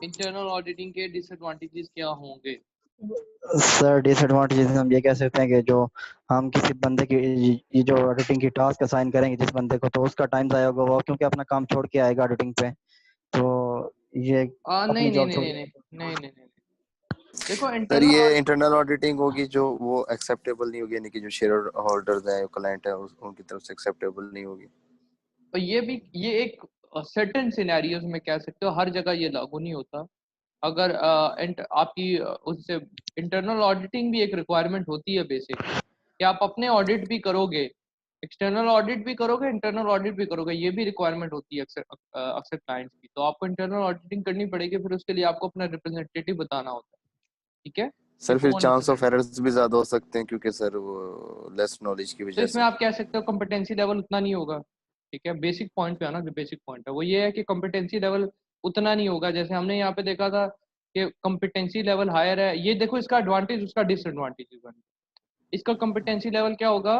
Internal auditing के disadvantages क्या होंगे? सर डिसएडवांटेजेस हम ये कह सकते हैं कि जो हम किसी बंदे की ये जो ऑडिटिंग की टास्क असाइन करेंगे जिस बंदे को, तो उसका टाइम ज़ाया होगा, वो क्योंकि अपना काम छोड़ के आएगा ऑडिटिंग पे, तो ये नहीं अपनी नहीं जॉब नहीं छोड़। नहीं नहीं नहीं नहीं नहीं। देखो सर ये इंटरनल इंटरनल ऑडिटिंग होगी जो वो एक्सेप्टेबल नहीं होगी, यानी कि जो शेयर होल्डर्स हैं, क्लाइंट है, उनकी तरफ से एक्सेप्टेबल नहीं होगी। और ये एक सर्टेन सिनेरियोज में कह सकते हो, हर जगह ये लागू नहीं होता। अगर आपकी उससे इंटरनल ऑडिटिंग भी एक रिक्वायरमेंट होती है बेसिक, कि आप अपने ऑडिट भी करोगे, एक्सटर्नल ऑडिट भी करोगे, इंटरनल ऑडिट भी करोगे, ये भी रिक्वायरमेंट होती है अक्सर अक्सर क्लाइंट्स की। तो आपको इंटरनल ऑडिटिंग करनी पड़ेगी, फिर उसके लिए आपको अपना रिप्रेजेंटेटिव बताना होता है, ठीक है। सर फिर before chance of necessary, errors भी ज्यादा हो सकते हैं, क्योंकि सर वो लेस नॉलेज की तो वजह इसमें से। आप कह सकते हो कॉम्पिटेंसी लेवल उतना नहीं होगा, ठीक है। बेसिक पॉइंट पे आना, जो बेसिक पॉइंट है वो ये है कि कॉम्पिटेंसी लेवल उतना नहीं होगा। जैसे हमने यहाँ पे देखा था कि कॉम्पिटेंसी लेवल हायर है, ये देखो इसका एडवांटेज उसका डिसएडवांटेज बन। इसका कॉम्पिटेंसी लेवल क्या होगा,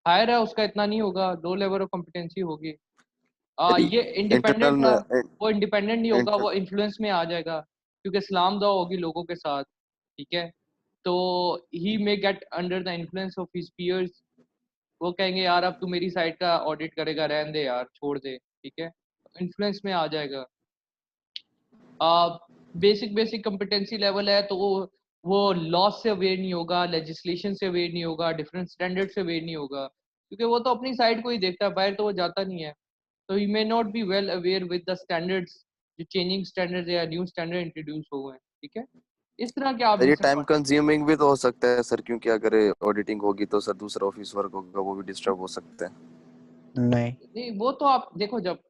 हायर है, उसका इतना नहीं होगा, लो लेवल ऑफ कॉम्पिटेंसी होगी। ये इंडिपेंडेंट था, इंटरनल वो इंडिपेंडेंट नहीं होगा, इंटर वो इन्फ्लुएंस में आ जाएगा, क्योंकि सलाम दुआ होगी लोगों के साथ, ठीक है। तो he may get under the influence of his peers, वो कहेंगे यार अब तू मेरी साइड का ऑडिट करेगा, रहने दे यार, छोड़ दे, ठीक है। इन्फ्लुएंस में आ जाएगा। बेसिक बेसिक कॉम्पिटेंसी लेवल है, तो वो लॉ से अवेयर नहीं होगा, लेजिस्लेशन से अवेयर नहीं होगा, डिफरेंट स्टैंडर्ड से अवेयर नहीं होगा, क्योंकि वो तो अपनी साइड को ही देखता है, बाहर तो वो जाता नहीं है। तो he may not be well aware with the standards, जो चेंजिंग स्टैंडर्ड्स या न्यू स्टैंडर्ड इंट्रोड्यूस हो गए, ठीक है। इस तरह के आप ये टाइम डिसएडवांटेज। कंज्यूमिंग भी तो हो सकता है सर, क्योंकि अगर ऑडिटिंग होगी तो सर दूसरा ऑफिस वर्क होगा, वो भी डिस्टर्ब हो सकता है। नहीं नहीं, वो तो आप देखो, जब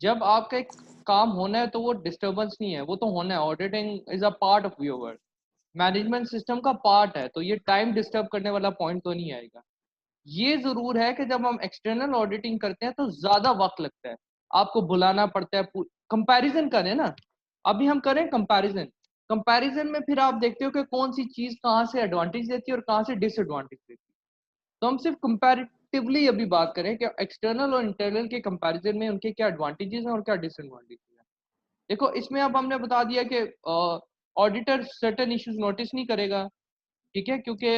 जब आपका एक काम होना है तो वो डिस्टरबेंस नहीं है, वो तो होना है। Auditing is a part of your work, management system का पार्ट है, तो ये टाइम डिस्टर्ब करने वाला पॉइंट तो नहीं आएगा। ये जरूर है कि जब हम एक्सटर्नल ऑडिटिंग करते हैं तो ज्यादा वक्त लगता है, आपको बुलाना पड़ता है, कंपैरिजन करें ना, अभी हम करें कंपैरिजन। कंपैरिजन में फिर आप देखते हो कि कौन सी चीज कहाँ से एडवांटेज देती है और कहाँ से डिसएडवांटेज देती है। तो हम सिर्फ कंपैरेटिवली अभी बात करें कि एक्सटर्नल और इंटरनल के कंपैरिजन में उनके क्या एडवांटेजेस हैं और क्या डिसएडवांटेजेस हैं। देखो इसमें अब हमने बता दिया कि ऑडिटर सर्टेन इश्यूज नोटिस नहीं करेगा, ठीक है, क्योंकि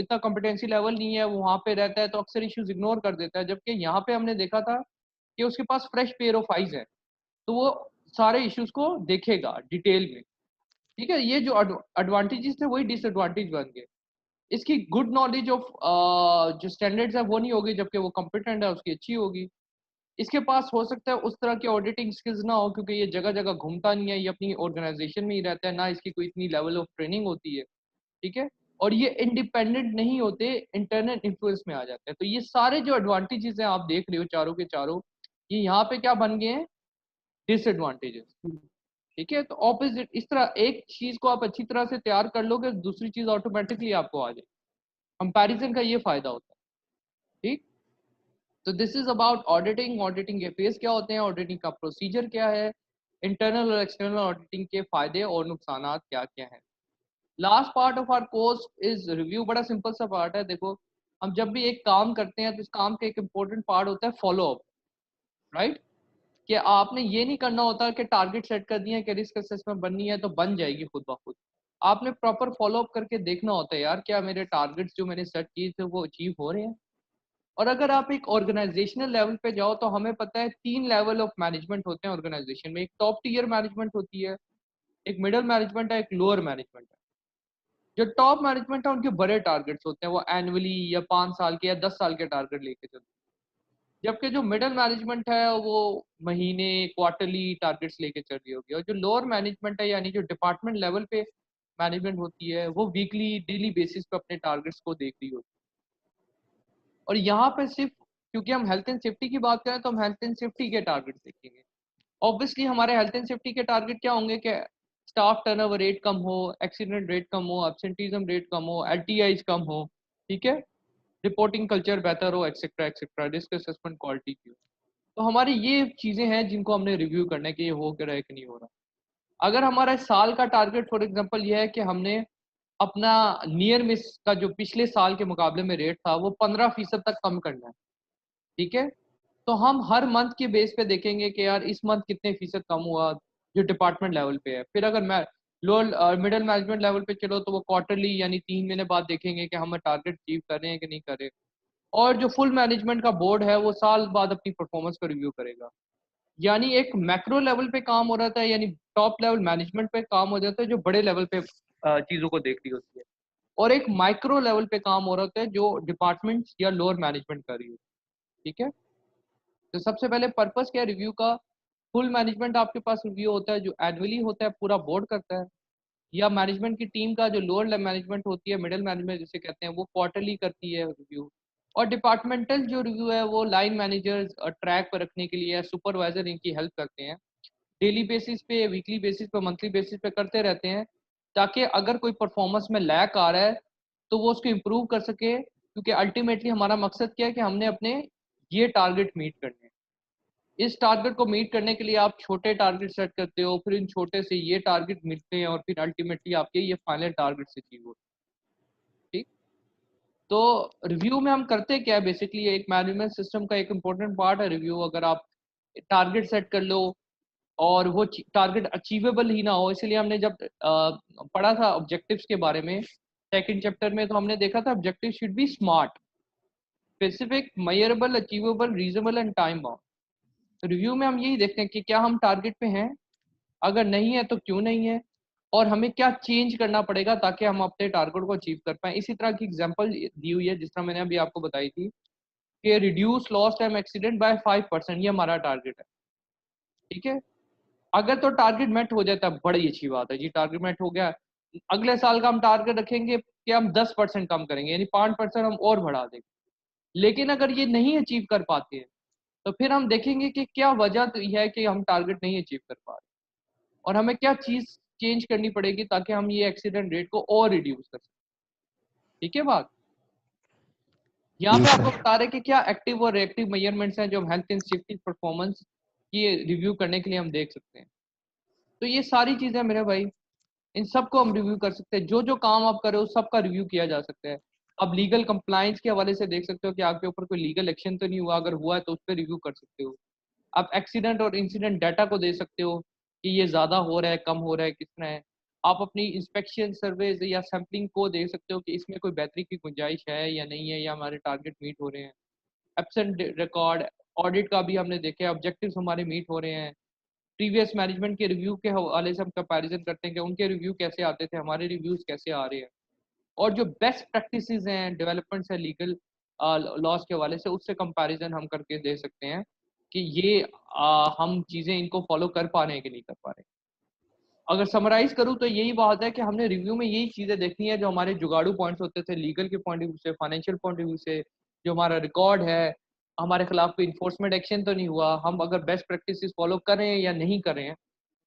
इतना कॉम्पिटेंसी लेवल नहीं है, वो वहाँ पे रहता है, तो अक्सर इश्यूज इग्नोर कर देता है। जबकि यहाँ पे हमने देखा था कि उसके पास फ्रेश पेयर ऑफ आइज है, तो वो सारे इश्यूज को देखेगा डिटेल में, ठीक है। ये जो एडवांटेजेस थे वही डिसएडवांटेज बन गए। इसकी गुड नॉलेज ऑफ जो स्टैंडर्ड्स है वो नहीं होगी, जबकि वो कॉम्पिटेंट है उसकी अच्छी होगी। इसके पास हो सकता है उस तरह की ऑडिटिंग स्किल्स ना हो, क्योंकि ये जगह जगह घूमता नहीं है, ये अपनी ऑर्गेनाइजेशन में ही रहता है, ना इसकी कोई इतनी लेवल ऑफ ट्रेनिंग होती है, ठीक है। और ये इंडिपेंडेंट नहीं होते, इंटरनल इन्फ्लुएंस में आ जाते हैं। तो ये सारे जो एडवांटेजेस हैं आप देख रहे हो चारों के चारों, ये यहाँ पे क्या बन गए हैं, डिसएडवांटेजेस, ठीक है। तो ऑपोजिट, इस तरह एक चीज को आप अच्छी तरह से तैयार कर लोगे, दूसरी चीज ऑटोमेटिकली आपको आ जाए। कंपैरिजन का ये फायदा होता है, ठीक। तो this is about auditing. Auditing के फेस क्या होते हैं, ऑडिटिंग का प्रोसीजर क्या है, इंटरनल और एक्सटर्नल ऑडिटिंग के फायदे और नुकसान क्या क्या हैं। Last part of our course is review. बड़ा सिंपल सा पार्ट है। देखो हम जब भी एक काम करते हैं तो इस काम का एक इम्पोर्टेंट पार्ट होता है फॉलो अप, राइट। कि आपने ये नहीं करना होता कि टारगेट सेट कर दिए कि रिस्क असेसमेंट बननी है तो बन जाएगी खुद ब खुद। आपने प्रॉपर फॉलो अप करके देखना होता है यार, क्या मेरे टारगेट्स जो मैंने सेट किए थे वो अचीव हो रहे हैं। और अगर आप एक ऑर्गेनाइजेशनल लेवल पे जाओ तो हमें पता है 3 लेवल ऑफ मैनेजमेंट होते हैं ऑर्गेनाइजेशन में। एक टॉप टीयर मैनेजमेंट होती है, एक मिडिल मैनेजमेंट है, एक लोअर मैनेजमेंट है। जो टॉप मैनेजमेंट है उनके बड़े टारगेट्स होते हैं, वो एनुअली या 5 साल के या 10 साल के टारगेट लेके चलते हैं। जबकि जो मिडिल मैनेजमेंट है वो महीने क्वार्टरली टारगेट्स लेके चल रही होगी। और जो लोअर मैनेजमेंट है, यानी जो डिपार्टमेंट लेवल पे मैनेजमेंट होती है, वो वीकली डेली बेसिस पे अपने टारगेट्स को देख रही होती है। और यहाँ पे सिर्फ क्योंकि हम हेल्थ एंड सेफ्टी की बात करें तो हम हेल्थ एंड सेफ्टी के टारगेट देखेंगे। ऑब्वियसली हमारे हेल्थ एंड सेफ्टी के टारगेट क्या होंगे कि स्टाफ टर्नओवर रेट कम हो, एक्सीडेंट रेट कम हो, एब्सेंटीज्म रेट कम हो, एलटीआईज कम हो, ठीक है, रिपोर्टिंग कल्चर बेहतर हो, etcetera etcetera, risk assessment quality की हो। तो हमारी ये चीजें हैं जिनको हमने रिव्यू करना है कि ये हो क्या रहा है कि नहीं हो रहा। अगर हमारा इस साल का टारगेट फॉर एग्जांपल ये है कि हमने अपना नियर मिस का जो पिछले साल के मुकाबले में रेट था वो 15% तक कम करना है, ठीक है। तो हम हर मंथ के बेस पे देखेंगे कि यार इस मंथ कितने फीसद कम हुआ, जो डिपार्टमेंट लेवल पे है। फिर अगर मैं लोअर मिडिल मैनेजमेंट लेवल पे चलो तो वो क्वार्टरली यानी 3 महीने बाद देखेंगे कि हम टारगेट अचीव कर रहे हैं कि नहीं कर रहे। और जो फुल मैनेजमेंट का बोर्ड है वो साल बाद अपनी परफॉर्मेंस को रिव्यू करेगा। यानी एक मैक्रो लेवल पे काम हो रहा था, यानी टॉप लेवल मैनेजमेंट पे काम हो जाता है जो बड़े लेवल पे चीज़ों को देख रही होती है, और एक माइक्रो लेवल पे काम हो रहा होता है जो डिपार्टमेंट्स या लोअर मैनेजमेंट कर रही होती है। ठीक है, तो सबसे पहले पर्पस क्या है रिव्यू का? फुल मैनेजमेंट आपके पास रिव्यू होता है जो एनुअली होता है, पूरा बोर्ड करता है, या मैनेजमेंट की टीम का जो लोअर मैनेजमेंट होती है, मिडिल मैनेजमेंट जिसे कहते हैं, वो क्वार्टरली करती है रिव्यू। और डिपार्टमेंटल जो रिव्यू है वो लाइन मैनेजर्स ट्रैक पर रखने के लिए या सुपरवाइजर इनकी हेल्प करते हैं, डेली बेसिस पे, वीकली बेसिस पे, मंथली बेसिस पे करते रहते हैं, ताकि अगर कोई परफॉर्मेंस में लैक आ रहा है तो वो उसको इम्प्रूव कर सके, क्योंकि अल्टीमेटली हमारा मकसद क्या है कि हमने अपने ये टारगेट मीट करने हैं। इस टारगेट को मीट करने के लिए आप छोटे टारगेट सेट करते हो, फिर इन छोटे से ये टारगेट मिलते हैं और फिर अल्टीमेटली आपके ये फाइनल टारगेट अचीव होते हैं। ठीक, तो रिव्यू में हम करते क्या है? बेसिकली एक मैनेजमेंट सिस्टम का एक इम्पोर्टेंट पार्ट है रिव्यू। अगर आप टारगेट सेट कर लो और वो टारगेट अचीवेबल ही ना हो, इसलिए हमने जब पढ़ा था ऑब्जेक्टिव्स के बारे में सेकंड चैप्टर में, तो हमने देखा था objective should be smart, specific, measurable, achievable, reasonable and time bound. तो रिव्यू में हम यही देखते हैं कि क्या हम टारगेट पे हैं, अगर नहीं है तो क्यों नहीं है, और हमें क्या चेंज करना पड़ेगा ताकि हम अपने टारगेट को अचीव कर पाएं। इसी तरह की एग्जांपल दी हुई है जिस तरह मैंने अभी आपको बताई थी कि reduce loss time accident by 5%, ये हमारा टारगेट है। ठीक है, अगर तो टारगेट मेट हो जाता है बड़ी अच्छी बात है जी, टारगेट मेट हो गया, अगले साल का हम टारगेट रखेंगे कि हम 10% कम करेंगे, यानी 5% हम और बढ़ा देंगे। लेकिन अगर ये नहीं अचीव कर पाते हैं तो फिर हम देखेंगे कि क्या वजह तो यह है कि हम टारगेट नहीं अचीव कर पा रहे, और हमें क्या चीज़ चेंज करनी पड़ेगी ताकि हम ये एक्सीडेंट रेट को और रिड्यूस कर सकें। ठीक है बात, यहाँ जी पे आपको सर। बता रहे कि क्या एक्टिव और रिएक्टिव मेजरमेंट्स हैं जो हम हेल्थ एंड सेफ्टी परफॉर्मेंस की रिव्यू करने के लिए हम देख सकते हैं। तो ये सारी चीज़ें मेरे भाई, इन सबको हम रिव्यू कर सकते हैं, जो जो काम आप कर रहे हो सबका रिव्यू किया जा सकता है। आप लीगल कंप्लायंस के हवाले से देख सकते हो कि आपके ऊपर कोई लीगल एक्शन तो नहीं हुआ, अगर हुआ है तो उस पर रिव्यू कर सकते हो। आप एक्सीडेंट और इंसिडेंट डाटा को दे सकते हो कि ये ज़्यादा हो रहा है, कम हो रहा है, कितना है। आप अपनी इंस्पेक्शन सर्वेज या सैम्पलिंग को देख सकते हो कि इसमें कोई बेहतरी की गुंजाइश है या नहीं है, या हमारे टारगेट मीट हो रहे हैं। एब्सेंट रिकॉर्ड ऑडिट का भी हमने देखे, ऑब्जेक्टिव्स हमारे मीट हो रहे हैं। प्रीवियस मैनेजमेंट के रिव्यू के हवाले से हम कंपैरिजन करते हैं कि उनके रिव्यू कैसे आते थे, हमारे रिव्यूज कैसे आ रहे हैं। और जो बेस्ट प्रैक्टिसेस हैं, डेवलपमेंट्स है लीगल लॉज के हवाले से, उससे कंपैरिजन हम करके दे सकते हैं कि ये हम चीज़ें इनको फॉलो कर पा रहे हैं कि नहीं कर पा रहे हैं। अगर समराइज करूँ तो यही बात है कि हमने रिव्यू में यही चीज़ें देखनी है जो हमारे जुगाड़ू पॉइंट्स होते थे लीगल के पॉइंट ऑफ व्यू से, फाइनेंशियल पॉइंट ऑफ व्यू से, जो हमारा रिकॉर्ड है, हमारे खिलाफ कोई इन्फोर्समेंट एक्शन तो नहीं हुआ, हम अगर बेस्ट प्रैक्टिसेस फॉलो कर रहे हैं या नहीं कर रहे हैं।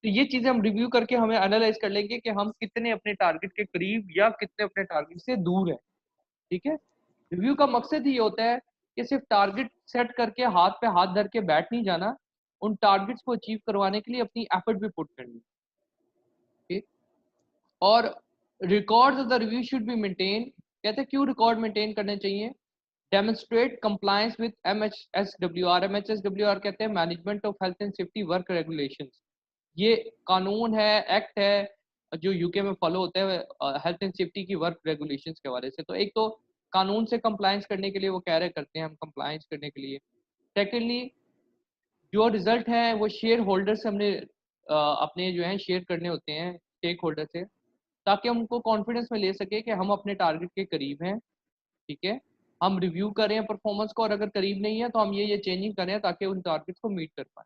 तो ये चीज़ें हम रिव्यू करके हमें एनालाइज कर लेंगे कि हम कितने अपने टारगेट के करीब या कितने अपने टारगेट से दूर हैं। ठीक है, रिव्यू का मकसद ही होता है कि सिर्फ टारगेट सेट करके हाथ पे हाथ धर के बैठ नहीं जाना, उन टारगेट्स को अचीव करवाने के लिए अपनी एफर्ट भी पुट करनी है। ठीक, और records of the review should be maintain. कहते हैं क्यों रिकॉर्ड मेंटेन करने चाहिए? Demonstrate compliance with MHSWR। MHSWR कहते हैं management of health and safety work regulations. ये कानून है, एक्ट है जो यूके में फॉलो होते हैं हेल्थ एंड सेफ्टी की वर्क रेगुलेशंस के हवाले से। तो एक तो कानून से कंप्लायंस करने के लिए वो कह रहे करते हैं हम कंप्लायंस करने के लिए। सेकेंडली जो रिजल्ट है वो शेयर होल्डर से हमने अपने जो है शेयर करने होते हैं स्टेक होल्डर से, ताकि हम उनको कॉन्फिडेंस में ले सके कि हम अपने टारगेट के करीब हैं। ठीक है, हम रिव्यू करें परफॉर्मेंस को, और अगर करीब नहीं है तो हम ये चेंजिंग करें ताकि उन टारगेट्स को मीट कर पाए।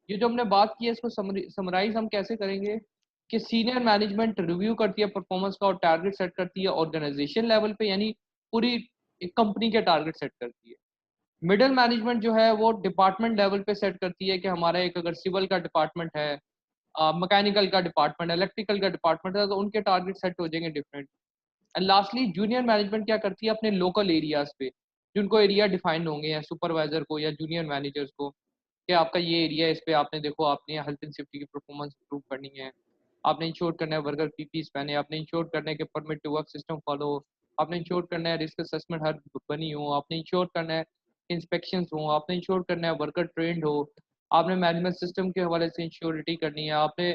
ये जो हमने बात की है इसको समराइज हम कैसे करेंगे कि सीनियर मैनेजमेंट रिव्यू करती है परफॉर्मेंस का और टारगेट सेट करती है ऑर्गेनाइजेशन लेवल पे, यानी पूरी एक कंपनी के टारगेट सेट करती है। मिडिल मैनेजमेंट जो है वो डिपार्टमेंट लेवल पे सेट करती है कि हमारा एक अगर सिविल का डिपार्टमेंट है, मैकेनिकल का डिपार्टमेंट है, इलेक्ट्रिकल का डिपार्टमेंट है, तो उनके टारगेट सेट हो जाएंगे different. And lastly junior management क्या करती है अपने लोकल एरियाज पे, जिनको एरिया डिफाइंड होंगे या सुपरवाइजर को या जूनियर मैनेजर्स को, कि आपका ये एरिया है, इस पे आपने देखो आपने हेल्थ एंड सेफ्टी की परफॉर्मेंस इंप्रूव करनी है, आपने इंश्योर करना है वर्कर पीपीज पहने, आपने इंश्योर करना है कि permit to work system follow, आपने इंश्योर करना है रिस्क असेसमेंट हर बनी हो, आपने इंश्योर करना है इंस्पेक्शंस हो, आपने इंश्योर करना है वर्कर ट्रेंड हो, आपने मैनेजमेंट सिस्टम के हवाले से इंश्योरिटी करनी है, आपने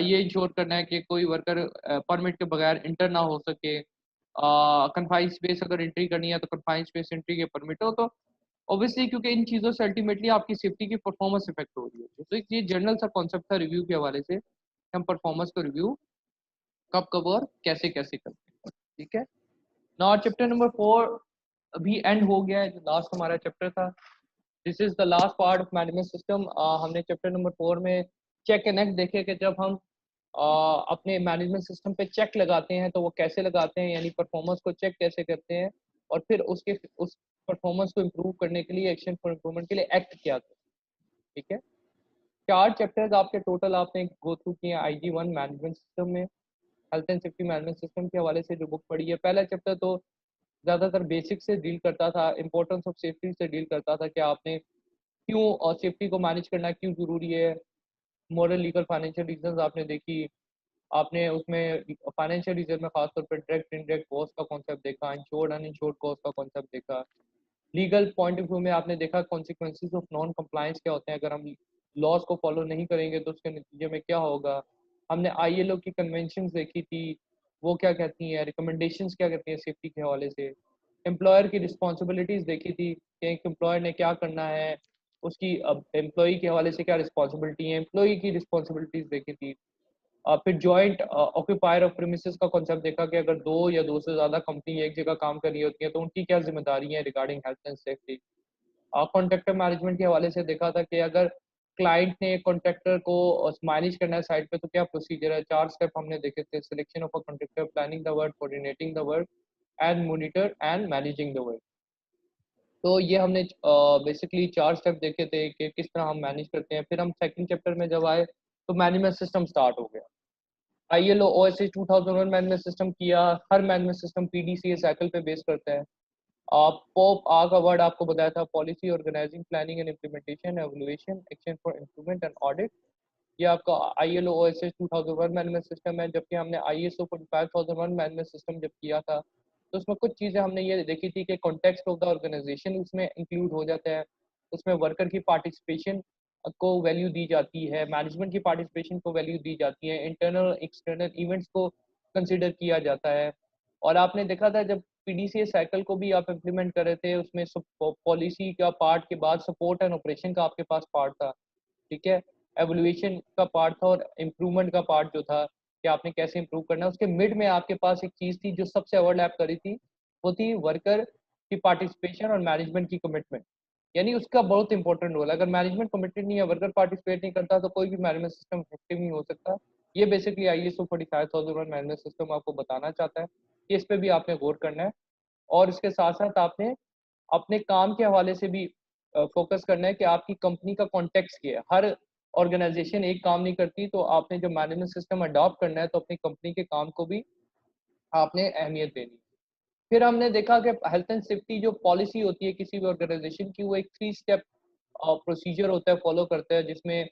ये इंश्योर करना है कि कोई वर्कर परमिट के बगैर इंटर ना हो सके, कन्फाइंड स्पेस अगर एंट्री करनी है तो कन्फाइंड स्पेस एंट्री के परमिट हो, तो ऑब्वियसली क्योंकि इन चीज़ों से अल्टीमेटली आपकी सेफ्टी की परफॉर्मेंस इफेक्ट हो रही है। तो ये जनरल सा कॉन्सेप्ट था रिव्यू के हवाले से, हम परफॉर्मेंस को रिव्यू कब कब और कैसे कैसे करते हैं, ठीक है। नाउ चैप्टर नंबर 4 अभी एंड हो गया है, जो लास्ट हमारा चैप्टर था। This is the last part of management system. हमने चैप्टर नंबर 4 में चेक एंड एक्ट देखे कि जब हम अपने मैनेजमेंट सिस्टम पे चेक लगाते हैं तो वो कैसे लगाते हैं, यानी परफॉर्मेंस को चेक कैसे करते हैं, और फिर उसके उस परफॉर्मेंस को इम्प्रूव करने के लिए, एक्शन फॉर इम्प्रूवमेंट के लिए एक्ट किया था, ठीक है। 4 चैप्टर्स आपके टोटल आपने गो थ्रू किए IG1 मैनेजमेंट सिस्टम में, health and safety management system के हवाले से जो बुक पढ़ी है। पहला चैप्टर तो ज़्यादातर बेसिक से डील करता था, इंपॉर्टेंस ऑफ सेफ्टी से डील करता था कि आपने क्यों और सेफ्टी को मैनेज करना क्यों ज़रूरी है, मॉरल लीगल फाइनेंशियल रीजंस आपने देखी, आपने उसमें फाइनेंशियल रीजन में खासतौर पर डायरेक्ट इनडायरेक्ट कॉस्ट का कॉन्सेप्ट देखा, इंश्योर्ड अनइंश्योर्ड कॉस्ट का कॉन्सेप्ट देखा, लीगल पॉइंट ऑफ व्यू में आपने देखा कॉन्सिक्वेंसेज ऑफ नॉन कंप्लायंस क्या होते हैं, अगर हम लॉज को फॉलो नहीं करेंगे तो उसके नतीजे में क्या होगा। हमने ILO की कन्वेंशन देखी थी, वो क्या कहती हैं, रिकमेंडेशंस क्या कहती हैं सेफ्टी के हवाले से, एम्प्लॉयर की रिस्पॉन्सिबिलिटीज़ देखी थी कि एक एम्प्लॉयर ने क्या करना है, उसकी एम्प्लॉई के हवाले से क्या रिस्पॉन्सिबिलिटी है, एम्प्लॉई की रिस्पॉन्सिबिलिटीज़ देखी थी। फिर जॉइंट ऑक्यूपायर ऑफ प्रीमिसेस का कॉन्सेप्ट देखा कि अगर 2 या 2 से ज़्यादा कंपनी एक जगह काम कर रही होती है तो उनकी क्या जिम्मेदारी है regarding health and safety. Contractor management के हवाले से देखा था कि अगर क्लाइंट ने कॉन्ट्रैक्टर को मैनेज करना है साइट पे तो क्या प्रोसीजर है। 4 स्टेप हमने देखे थे, selection of a contractor, planning the work, coordinating the work and monitor and managing the work. तो ये हमने बेसिकली 4 स्टेप देखे थे कि किस तरह हम मैनेज करते हैं। फिर हम सेकंड चैप्टर में जब आए तो मैनेजमेंट सिस्टम स्टार्ट हो गया। ILO OSH 2001 मैनेजमेंट सिस्टम किया। हर मैनेजमेंट सिस्टम PDCA साइकिल पे बेस करता है। पॉप आ का वर्ड आपको बताया था, policy, organizing, planning and implementation, evaluation, action for improvement and audit. ये आपका ILO OSH 2001 मैनेजमेंट सिस्टम है। जबकि हमने ISO 45001 मैनेजमेंट सिस्टम जब किया था तो उसमें कुछ चीज़ें हमने ये देखी थी कि कॉन्टेक्स्ट ऑफ द ऑर्गेनाइजेशन उसमें इंक्लूड हो जाता है, उसमें वर्कर की पार्टिसिपेशन को वैल्यू दी जाती है, मैनेजमेंट की पार्टिसिपेशन को वैल्यू दी जाती है, इंटरनल एक्सटर्नल इवेंट्स को कंसिडर किया जाता है। और आपने देखा था जब PDCA साइकिल को भी आप इम्प्लीमेंट कर रहे थे, उसमें पॉलिसी का पार्ट के बाद सपोर्ट एंड ऑपरेशन का आपके पास पार्ट था, ठीक है। एवोल्यूशन का पार्ट था और इम्प्रूवमेंट का पार्ट जो था कि आपने कैसे इम्प्रूव करना है। उसके मिड में आपके पास एक चीज़ थी जो सबसे ओवरलैप करी थी, वो थी वर्कर की पार्टिसिपेशन और मैनेजमेंट की कमिटमेंट। यानी उसका बहुत इंपॉर्टेंट रोल है। अगर मैनेजमेंट कमिटेड नहीं है, वर्कर पार्टिसिपेट नहीं करता तो कोई भी मैनेजमेंट सिस्टम इफेक्टिव नहीं हो सकता। ये बेसिकली ISO 45001 मैनेजमेंट सिस्टम आपको बताना चाहता है कि इस पे भी आपने गौर करना है। और इसके साथ साथ आपने अपने काम के हवाले से भी फोकस करना है कि आपकी कंपनी का कॉन्टेक्स्ट क्या है। हर ऑर्गेनाइजेशन एक काम नहीं करती, तो आपने जो मैनेजमेंट सिस्टम अडॉप्ट करना है तो अपनी कंपनी के काम को भी आपने अहमियत देनी है। फिर हमने देखा कि हेल्थ एंड सेफ्टी जो पॉलिसी होती है किसी भी ऑर्गेनाइजेशन की, वो एक 3 स्टेप प्रोसीजर होता है, फॉलो करता है, जिसमें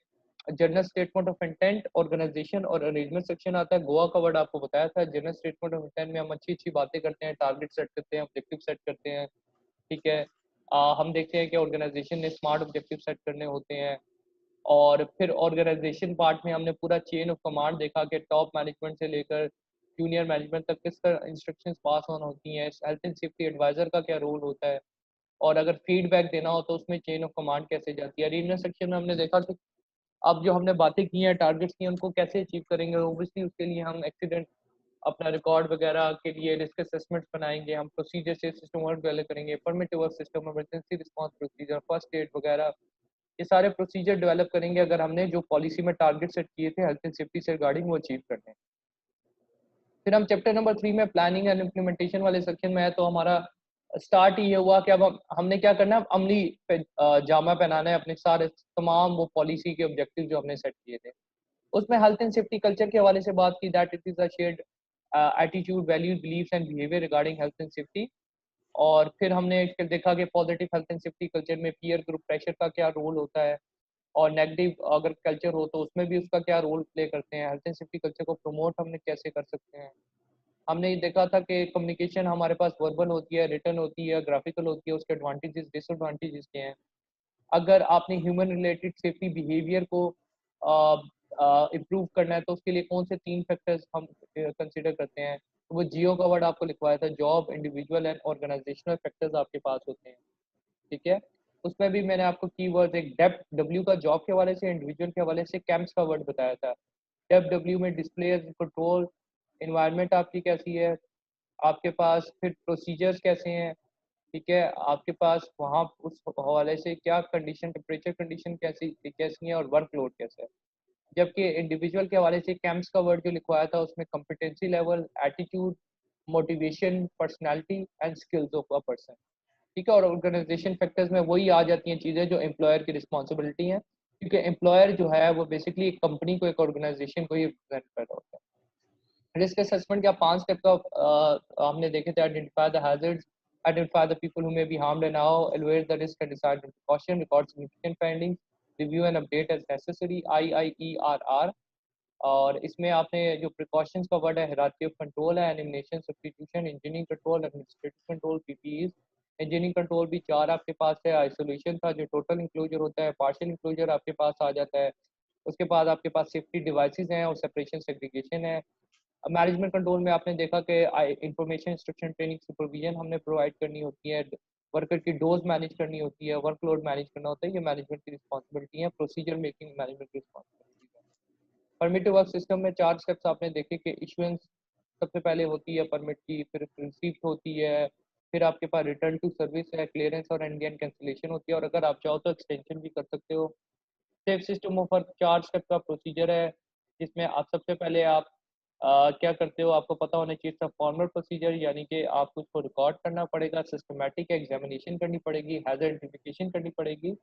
general statement of intent, organisation और अरेंजमेंट सेक्शन आता है। गोवा का वर्ड आपको बताया था। जनरल स्टेटमेंट ऑफ इंटेंट में हम अच्छी अच्छी बातें करते हैं, टारगेट सेट करते हैं, ऑब्जेक्टिव सेट करते हैं, ठीक है। हम देखते हैं कि ऑर्गेनाइजेशन ने स्मार्ट ऑब्जेक्टिव सेट करने होते हैं। और फिर ऑर्गेनाइजेशन पार्ट में हमने पूरा चेन ऑफ कमांड देखा कि टॉप मैनेजमेंट से लेकर जूनियर मैनेजमेंट तक किस तरह इंस्ट्रक्शंस पास ऑन होती हैं, हेल्थ एंड सेफ्टी एडवाइजर का क्या रोल होता है, और अगर फीडबैक देना हो तो उसमें चेन ऑफ कमांड कैसे जाती है। रीजनल सेक्शन में हमने देखा कि अब जो हमने बातें की हैं, टारगेट्स की, उनको कैसे अचीव करेंगे। ओबियसली उसके लिए हम एक्सीडेंट अपना रिकॉर्ड वगैरह के लिए रिस्क असेसमेंट बनाएंगे, हम प्रोसीजर से सिस्टम वर्क डेवलप करेंगे, permit work system, emergency response procedure, first aid वगैरह, ये सारे प्रोसीजर डेवलप करेंगे अगर हमने जो पॉलिसी में टारगेट सेट किए थे हेल्थ एंड सेफ्टी से रिगार्डिंग वो अचीव करने हैं। फिर हम चैप्टर नंबर 3 में प्लानिंग एंड इम्प्लीमेंटेशन वाले सेक्शन में है। तो हमारा स्टार्ट ही ये हुआ कि अब हमने क्या करना है, अमली पे जामा पहनाना है अपने सारे तमाम वो पॉलिसी के ऑब्जेक्टिव जो हमने सेट किए थे। उसमें हेल्थ एंड सेफ्टी कल्चर के हवाले से बात की, that it is a shared attitude, values, beliefs and behaviour regarding health and safety. और फिर हमने फिर देखा कि positive health and safety culture में पीयर ग्रुप प्रेशर का क्या रोल होता है, और नेगेटिव अगर कल्चर हो तो उसमें भी उसका क्या रोल प्ले करते हैं। हेल्थ एंड सेफ्टी कल्चर को प्रमोट हमने कैसे कर सकते हैं। हमने ये देखा था कि कम्युनिकेशन हमारे पास वर्बल होती है, रिटन होती है, ग्राफिकल होती है, उसके एडवांटेजेस डिसएडवांटेजेस क्या हैं। अगर आपने ह्यूमन रिलेटेड सेफ्टी बिहेवियर को इम्प्रूव करना है तो उसके लिए कौन से 3 फैक्टर्स हम कंसिडर करते हैं, तो वो जियो का वर्ड आपको लिखवाया था, job, individual and organisational factors आपके पास होते हैं, ठीक है। उसमें भी मैंने आपको कीवर्ड एक डेप्थ डब्ल्यू का जॉब के हवाले से, इंडिविजुअल के हवाले से कैंप्स का वर्ड बताया था। डेप्थ डब्ल्यू में डिस्प्ले कंट्रोल, इन्वायरमेंट आपकी कैसी है, आपके पास फिर प्रोसीजर्स कैसे हैं, ठीक है, आपके पास वहाँ उस हवाले से क्या कंडीशन, टेम्परेचर कंडीशन कैसी कैसी है और वर्कलोड कैसा है। जबकि इंडिविजुअल के हवाले से कैंप्स का वर्ड जो लिखवाया था उसमें competency level, attitude, motivation, personality and skills of a person, ठीक है। और ऑर्गेनाइजेशन फैक्टर्स में वही आ जाती हैं चीज़ें जो एम्प्लॉयर की रिस्पॉन्सिबिलिटी हैं, क्योंकि एम्प्लॉयर जो है वो बेसिकली एक कंपनी को, एक ऑर्गेनाइजेशन को ही रिप्रेजेंट कर रहा होता है। रिस्क असेसमेंट का 5 स्टेप का हमने देखे थे, identify the hazards, identify the people who may be harmed and now evaluate the risk and decide on precaution, record significant findings, review and update as necessary, IIERR। और इसमें आपने जो precautions का वर्ड है, हायरार्की ऑफ कंट्रोल है, elimination, substitution, engineering control, administrative control, PPEs. Engineering control भी 4 आपके पास है, आइसोलेशन था जो टोटल इंक्लोजर होता है, पार्शियल इंक्लोजर आपके पास आ जाता है। उसके बाद आपके पास सेफ्टी डिवाइसेस हैं और सेपरेशन सेग्रीगेशन है। मैनेजमेंट कंट्रोल में आपने देखा कि इंफॉर्मेशन, इंस्ट्रक्शन, ट्रेनिंग, सुपरविजन हमने प्रोवाइड करनी होती है, वर्कर की डोज मैनेज करनी होती है, वर्कलोड मैनेज करना होता है, ये मैनेजमेंट की रिस्पॉन्सिबिलिटी है, प्रोसीजर मेकिंग मैनेजमेंट की रिस्पॉन्सिबिलिटी है। परमिट वर्क सिस्टम में 4 स्टेप्स आपने देखे कि इशुएंस सबसे पहले होती है परमिट की, फिर रिसीप्ट होती है, फिर आपके पास रिटर्न टू सर्विस है, क्लियरेंस और एंड कैंसिलेशन होती है, और अगर आप चाहो तो एक्सटेंशन भी कर सकते हो। Safe system of work 4 step का प्रोसीजर है, जिसमें आप सबसे पहले आप क्या करते हो, आपको पता होना चाहिए था फॉर्मल प्रोसीजर, यानी कि आपको उसको रिकॉर्ड करना पड़ेगा, सिस्टमैटिक एग्जामिनेशन करनी पड़ेगी, हैजर्ड आइडेंटिफिकेशन करनी पड़ेगी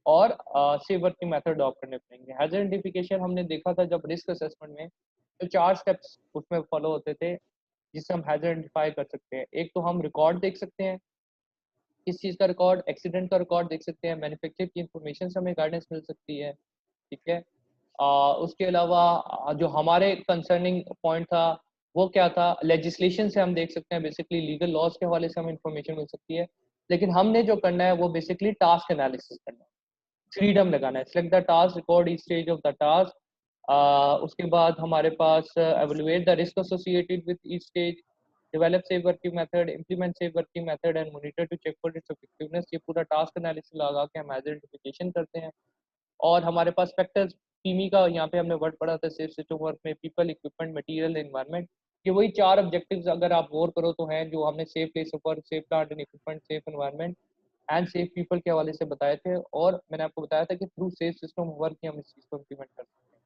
और सेफ वर्किंग मेथड अडॉप्ट करने पड़ेंगे। हैजर्ड आइडेंटिफिकेशन हमने देखा था जब रिस्क असेसमेंट में, तो 4 स्टेप्स उसमें फॉलो होते थे जिससे हम हैजर्ड आइडेंटिफाई कर सकते हैं। एक तो हम रिकॉर्ड देख सकते हैं, किस चीज़ का रिकॉर्ड, एक्सीडेंट का रिकॉर्ड देख सकते हैं, मैन्युफैक्चर की इंफॉर्मेशन से हमें गाइडेंस मिल सकती है, ठीक है। उसके अलावा जो हमारे कंसर्निंग पॉइंट था वो क्या था, लेजिस्लेशन से हम देख सकते हैं, बेसिकली लीगल लॉज के हवाले से हमें इंफॉर्मेशन मिल सकती है। लेकिन हमने जो करना है वो बेसिकली टास्क एनालिसिस करना है, फ्रीडम लगाना है, select the task, record each stage of the task. उसके बाद हमारे पास evaluate the risk associated with each stage, develop safe working method, implement safe working method and monitor to check for its effectiveness. ये पूरा task analysis लगा के हम identification करते हैं। और हमारे पास फैक्टर्स पीमी का यहाँ पे हमने वर्ड पढ़ा था सेफ सिस्टम वर्क में, पीपल, इक्विपमेंट, मटेरियल, एनवायरनमेंट। ये वही 4 ऑब्जेक्टिव्स अगर आप गौर करो तो हैं जो हमने safe place of work, safe plant and equipment, safe environment and safe people के हवाले से बताए थे। और मैंने आपको बताया था कि थ्रू सेफ सिस्टम वर्क ही हम इस चीज़ को इम्प्लीमेंट कर सकते हैं।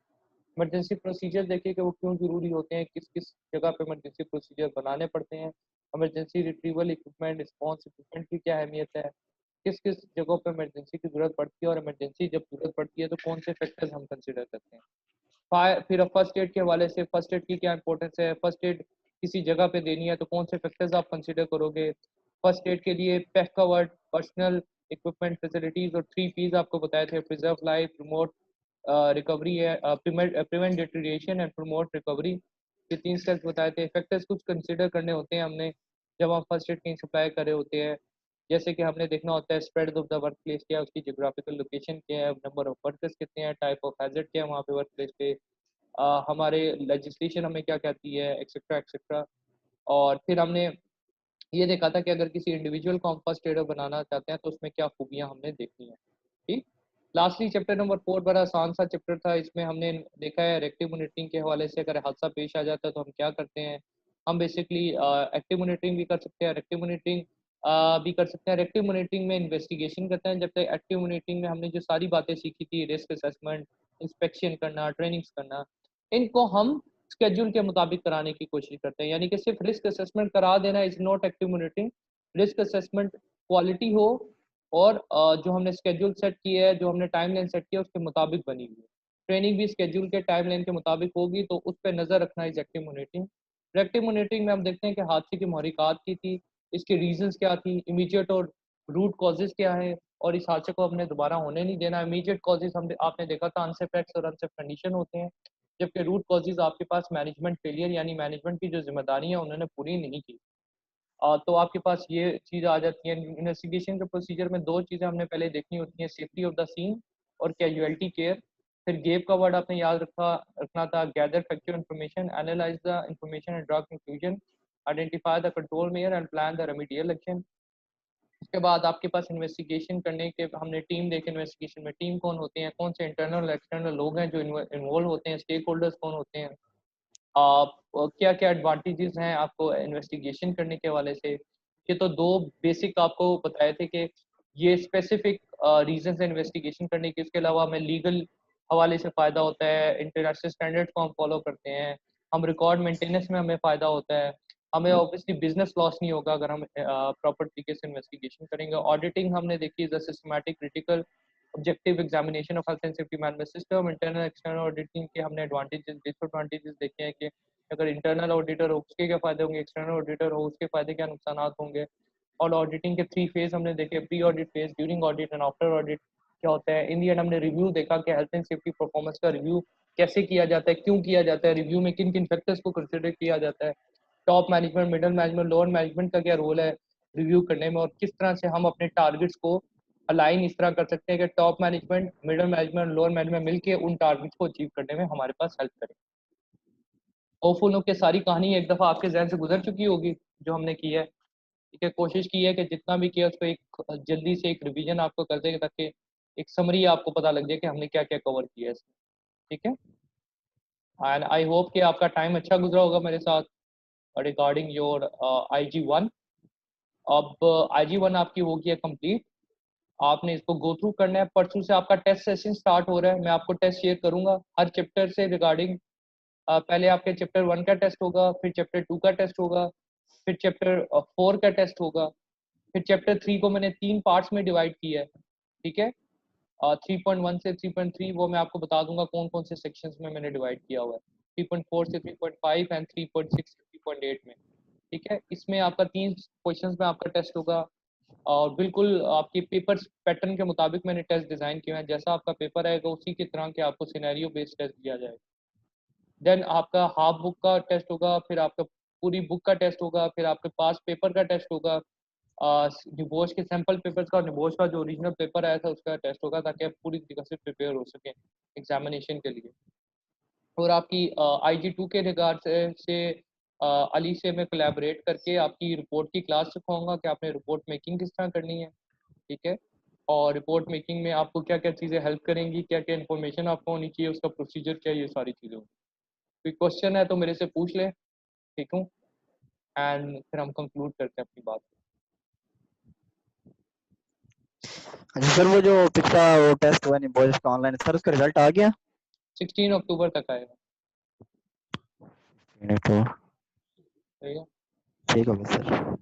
इमरजेंसी प्रोसीजर देखिए कि वो क्यों ज़रूरी होते हैं, किस किस जगह पे इमरजेंसी प्रोसीजर बनाने पड़ते हैं, emergency retrieval equipment, response equipment की क्या अहमियत है, किस किस जगहों पे इमरजेंसी की ज़रूरत पड़ती है, और इमरजेंसी जब ज़रूरत पड़ती है तो कौन से फैक्टर्स हम कंसिडर करते हैं। फिर फर्स्ट एड के हवाले से फर्स्ट एड की क्या इंपॉर्टेंस है, फर्स्ट एड किसी जगह पे देनी है तो कौन से फैक्टर्स आप कंसिडर करोगे। फर्स्ट एड के लिए पैक का वर्ड, पर्सनल इक्विपमेंट, फैसिलिटीज और 3 P's आपको बताए थे, प्रिजर्व लाइफ, प्रमोट रिकवरी है, prevent deterioration and promote recovery. ये 3 स्टेप्स बताए थे। फैक्टर्स कुछ कंसिडर करने होते हैं हमने जब हम फर्स्ट एड कहीं सप्लाई कर रहे होते हैं, जैसे कि हमने देखना होता है spread of the work place क्या है, उसकी जोग्राफिकल लोकेशन क्या है, नंबर ऑफ वर्कर्स कितने हैं, टाइप ऑफ हैजर्ड क्या है वहाँ पे वर्क प्लेस पे, हमारे लेजिस्लेशन हमें क्या कहती है, एक्सेट्रा एक्सेट्रा। और फिर हमने ये देखा था कि अगर किसी इंडिविजुअल को हम फर्स्ट एडर बनाना चाहते हैं तो उसमें क्या खूबियाँ हमने देखनी है, ठीक। लास्टली चैप्टर नंबर 4 बड़ा आसान सा चैप्टर था, इसमें हमने देखा है एक्टिव मॉनिटरिंग के हवाले से अगर हादसा पेश आ जाता है तो हम क्या करते हैं। हम बेसिकली एक्टिव मॉनिटरिंग भी कर सकते हैं, रेक्टिव मॉनिटरिंग भी कर सकते हैं। रेक्टिव मॉनिटरिंग में इन्वेस्टिगेशन करते हैं, जबकि एक्टिव मॉनिटरिंग में हमने जो सारी बातें सीखी थी, रिस्क असेसमेंट, इंस्पेक्शन करना, ट्रेनिंग्स करना, इनको हम स्केड्यूल के मुताबिक कराने की कोशिश करते हैं। यानी कि सिर्फ रिस्क असेसमेंट करा देना is not active monitoring. Risk assessment quality हो और जो हमने स्केड्यूल सेट किया है, जो हमने टाइमलाइन सेट किया है उसके मुताबिक बनी हुई है। ट्रेनिंग भी स्केड्यूल के टाइमलाइन के मुताबिक होगी तो उस पर नज़र रखना is active monitoring. Reactive monitoring में हम देखते हैं कि हादसे की महरिकात की थी, इसके रीजंस क्या थी, इमीडिएट और रूट कॉजेज क्या है, और इस हादसे को हमने दोबारा होने नहीं देना। इमीडिएट कॉजेज हम आपने देखा था अनसेफ एक्ट्स और अनसेफ कंडीशन होते हैं, जबकि रूट कॉजेज आपके पास मैनेजमेंट फेलियर यानी मैनेजमेंट की जो जिम्मेदारी है उन्होंने पूरी नहीं की। तो आपके पास ये चीज़ आ जाती है। इन्वेस्टिगेशन के प्रोसीजर में दो चीज़ें हमने पहले देखनी होती हैं, सेफ्टी ऑफ द सीन और कैजुअलिटी केयर। फिर गेव का वर्ड आपने याद रखना था, gather factual information, analyse the information and draw conclusion, identify the control measure and plan the remedial action. उसके बाद आपके पास इन्वेस्टिगेशन करने के हमने टीम देखे, इन्वेस्टिगेशन में टीम कौन होते हैं, कौन से इंटरनल एक्सटर्नल लोग हैं जो इन्वॉल्व होते हैं, स्टेक होल्डर्स कौन होते हैं, आप क्या क्या एडवांटेजेस हैं आपको इन्वेस्टिगेशन करने के हवाले से। ये तो दो बेसिक आपको बताए थे कि ये स्पेसिफिक रीजन है इन्वेस्टिगेशन करने के। इसके अलावा हमें लीगल हवाले से फ़ायदा होता है, इंटरनेशनल स्टैंडर्ड्स को हम फॉलो करते हैं, हम रिकॉर्ड मेंटेनेंस में हमें फ़ायदा होता है, हमें ऑब्वियसली बिजनेस लॉस नहीं होगा अगर हम प्रॉपर तरीके से इन्वेस्टिगेशन करेंगे। ऑडिटिंग हमने देखी, is a systematic critical objective examination of health and safety management system. Internal external auditing के हमने एडवांटेजेस डिसएडवांटेजेस देखे हैं कि अगर इंटरनल ऑडिटर हो उसके क्या फ़ायदे होंगे, एक्सटर्नल ऑडिटर हो उसके फ़ायदे क्या नुकसान होंगे। और ऑडिटिंग के 3 फेज हमने देखे, pre audit phase, during audit and after audit क्या होता है। इन दी एंड हमने रिव्यू देखा कि हेल्थ एंड सेफ्टी परफॉर्मेंस का रिव्यू कैसे किया जाता है, क्यों किया जाता है, रिव्यू में किन किन फैक्टर्स को कंसिडर किया जाता है, top management, middle management, lower management का क्या रोल है रिव्यू करने में, और किस तरह से हम अपने टारगेट्स को अलाइन इस तरह कर सकते हैं कि top management, middle management, lower management मिलकर उन टारगेट्स को अचीव करने में हमारे पास हेल्प करें। होपफुल हो कि सारी कहानी एक दफ़ा आपके जहन से गुजर चुकी होगी जो हमने की है। ठीक है, कोशिश की है कि जितना भी किया उसको एक जल्दी से एक रिवीजन आपको कर दें ताकि एक समरी आपको पता लग जाए कि हमने क्या क्या कवर किया है इसमें। ठीक है, एंड आई होप कि आपका टाइम अच्छा गुजरा होगा मेरे साथ रिगार्डिंग योर IG1। अब IG1 आपकी हो गई है कंप्लीट, आपने इसको गो थ्रू करना है। परसों से आपका टेस्ट सेशन स्टार्ट हो रहा है, मैं आपको टेस्ट शेयर करूंगा हर चैप्टर से रिगार्डिंग। पहले आपके चैप्टर 1 का टेस्ट होगा, फिर चैप्टर 2 का टेस्ट होगा, फिर चैप्टर 4 का टेस्ट होगा, फिर चैप्टर 3 को मैंने 3 पार्ट्स में डिवाइड किया है। ठीक है, 3.1 से 3.3 वो मैं आपको बता दूंगा कौन कौन से सेक्शंस में मैंने डिवाइड किया हुआ है, 3.4 से 3.5 एंड 3.6 से 3.8 में। ठीक है, इसमें आपका 3 क्वेश्चंस में आपका टेस्ट होगा और बिल्कुल आपके पेपर पैटर्न के मुताबिक मैंने टेस्ट डिज़ाइन किया है। जैसा आपका पेपर आएगा उसी की तरह के आपको सिनेरियो बेस्ड टेस्ट दिया जाएगा। देन आपका हाफ बुक का टेस्ट होगा, फिर आपका पूरी बुक का टेस्ट होगा, फिर आपके पास पेपर का टेस्ट होगा, निबोश के सैंपल पेपर्स का और निबोश का जो ओरिजिनल पेपर आया था उसका टेस्ट होगा ताकि आप पूरी तरीके से प्रिपेयर हो सकें एग्जामिनेशन के लिए। और आपकी IG2 के रिगार्ड अली से मैं कोलैबोरेट करके आपकी रिपोर्ट की क्लास सिखाऊंगा कि आपने रिपोर्ट मेकिंग किस तरह करनी है। ठीक है, और रिपोर्ट मेकिंग में आपको क्या क्या चीज़ें हेल्प करेंगी, क्या क्या इन्फॉर्मेशन आपको होनी चाहिए, उसका प्रोसीजर क्या है, ये सारी चीज़ें होंगी। कोई क्वेश्चन है तो मेरे से पूछ ले, ठीक हूँ, एंड फिर हम कंक्लूड करते हैं अपनी बात। अच्छा सर, वो जो पिछला वो टेस्ट हुआ नहीं बॉयज का ऑनलाइन, सर उसका रिजल्ट आ गया? 16 अक्टूबर तक आएगा। तो ठीक है, ठीक हो गया सर।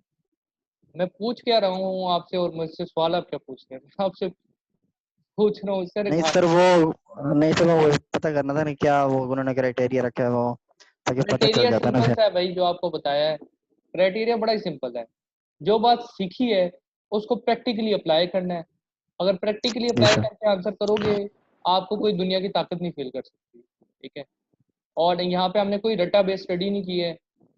मैं पूछ क्या रहा हूँ आपसे और मुझसे सवाल आप क्या पूछ रहे हैं? मैं आपसे पूछ रहा हूँ इससे नहीं रिगार्ड। सर वो नहीं सर, वो पता करना था ना क्या वो उन्होंने क्राइटेरिया रखा है वो, ताकि पता चल क्राइटेरिया जाता ना सिंपल फिर। सा है भाई, जो आपको बताया है क्राइटेरिया बड़ा ही सिंपल है। जो बात सीखी है उसको प्रैक्टिकली अप्लाई करना है। अगर प्रैक्टिकली जी अप्लाई सर। करके आंसर करोगे, आपको कोई दुनिया की ताकत नहीं फील कर सकती। ठीक है, और यहाँ पे हमने कोई रट्टा बेस्ड स्टडी नहीं की है,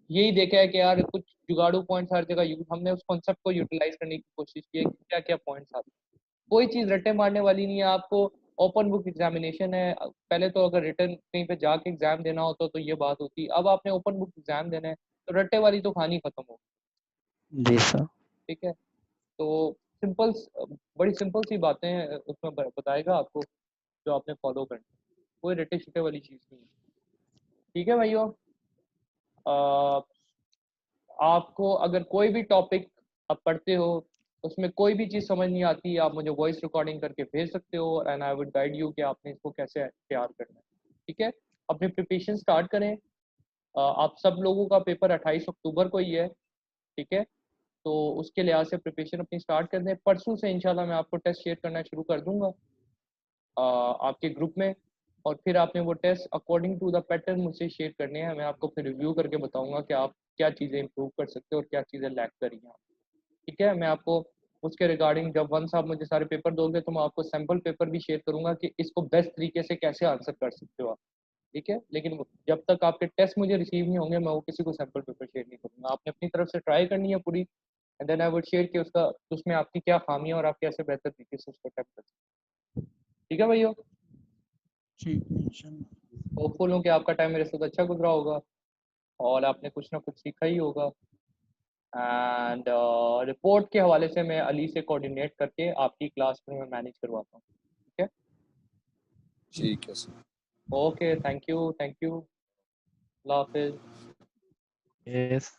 यही देखा है कि यार कुछ जुगाड़ू पॉइंट्स हर जगह यूज, हमने उस कॉन्सेप्ट को यूटिलाइज करने की कोशिश की है कि क्या क्या पॉइंट्स आते हैं। कोई चीज़ रट्टे मारने वाली नहीं है। आपको ओपन बुक एग्जामिनेशन है, पहले तो अगर रिटर्न कहीं पे जाके एग्जाम देना होता तो ये बात होती, अब आपने ओपन बुक एग्जाम देना है तो रट्टे वाली तो कहानी खत्म हो। जी सर। ठीक है, तो सिंपल, बड़ी सिंपल सी बातें हैं उसमें बताएगा आपको जो आपने फॉलो करनी है। कोई रट्टे छिट्टे वाली चीज़ नहीं है। ठीक है भाइयों, अ, आपको अगर कोई भी टॉपिक आप पढ़ते हो उसमें कोई भी चीज़ समझ नहीं आती, आप मुझे वॉइस रिकॉर्डिंग करके भेज सकते हो and I would guide you कि आपने इसको कैसे तैयार करना है। ठीक है, अपनी प्रिपरेशन स्टार्ट करें। आप सब लोगों का पेपर 28 अक्टूबर को ही है। ठीक है, तो उसके लिहाज से प्रिपरेशन अपनी स्टार्ट कर दें। परसों से इंशाल्लाह मैं आपको टेस्ट शेयर करना शुरू कर दूंगा आपके ग्रुप में, और फिर आपने वो test according to the pattern मुझसे शेयर करने हैं। मैं आपको फिर रिव्यू करके बताऊंगा कि आप क्या चीज़ें इंप्रूव कर सकते हो और क्या चीज़ें लैक करी हैं। ठीक है, मैं आपको उसके रिगार्डिंग जब वंस आप मुझे सारे पेपर दोगे तो मैं आपको सैम्पल पेपर भी शेयर करूंगा कि इसको बेस्ट तरीके से कैसे आंसर कर सकते हो आप। ठीक है, लेकिन जब तक आपके टेस्ट मुझे रिसीव नहीं होंगे मैं वो किसी को सैम्पल पेपर शेयर नहीं करूँगा। आपने अपनी तरफ से ट्राई करनी है पूरी, and then I would share कि उसका उसमें आपकी क्या खामी है और आप कैसे बेहतर तरीके से उसको अटेम्प्ट कर सकते हैं। ठीक है भैया, ठीक है इंशाल्लाह। होपफुल हूँ कि आपका टाइम मेरे साथ अच्छा गुजरा होगा और आपने कुछ ना कुछ सीखा ही होगा। एंड रिपोर्ट के हवाले से मैं अली से कोऑर्डिनेट करके आपकी क्लास में मैं मैनेज करवाता हूँ। ठीक है, ठीक है सर। ओके, थैंक यू, अल्लाह हाफिज़। यस।